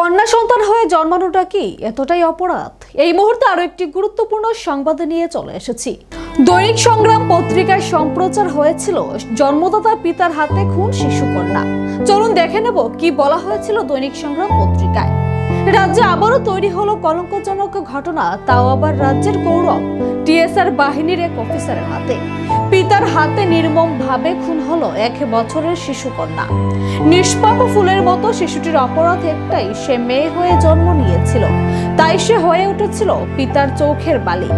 কন্যা সন্তান হয়ে জন্মানোটা কি এতটাই অপরাধ? এই মুহূর্তে আরো একটি গুরুত্বপূর্ণ সংবাদ নিয়ে চলে এসেছি। দৈনিক সংগ্রাম পত্রিকায় সম্প্রচার হয়েছিল জন্মদাতা পিতার হাতে খুন শিশু কন্যা। চলুন দেখে নেব কি বলা হয়েছিল দৈনিক সংগ্রাম পত্রিকায়। রাজ্যে আবারও তৈরি হলো কলঙ্কজনক ঘটনা, তাও আবার রাজ্যের গৌরব টিএসআর বাহিনীর এক অফিসারের হাতে। পিতার হাতে নির্মম ভাবে খুন হলো 1 বছরের শিশু কন্যা। নিষ্পাপ ফুলের মতো শিশুটির অপরাধ একটাই, সে মেয়ে হয়ে জন্ম নিয়েছিল, তাই সে হয়ে উঠেছিল পিতার চোখের বালি।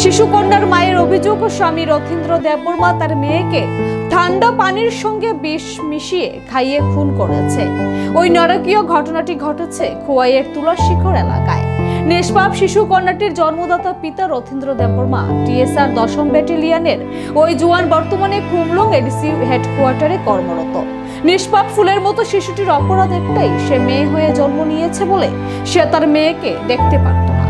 শিশু কন্যার মায়ের অভিযোগ, স্বামী রথীন্দ্র দেববর্মা তার মেয়েকে ঠান্ডা পানির সঙ্গে বিষ মিশিয়ে খাইয়ে খুন করেছে। ওই নারকীয় ঘটনাটি ঘটেছে খোয়াইয়ের তুলসীখর এলাকায়। নিষ্পাপ শিশু কন্যাটির জন্মদাতা পিতা রথীন্দ্র দেববর্মা টিএসআর 10ম ব্যাটালিয়নের ওই জওয়ান বর্তমানে খুমলুং এডিসি হেডকোয়ার্টারে কর্মরত। নিষ্পাপ ফুলের মতো শিশুটির অপরাধ একটাই, সে মেয়ে হয়ে জন্ম নিয়েছে বলে সে তার মেয়েকে দেখতে পারত না।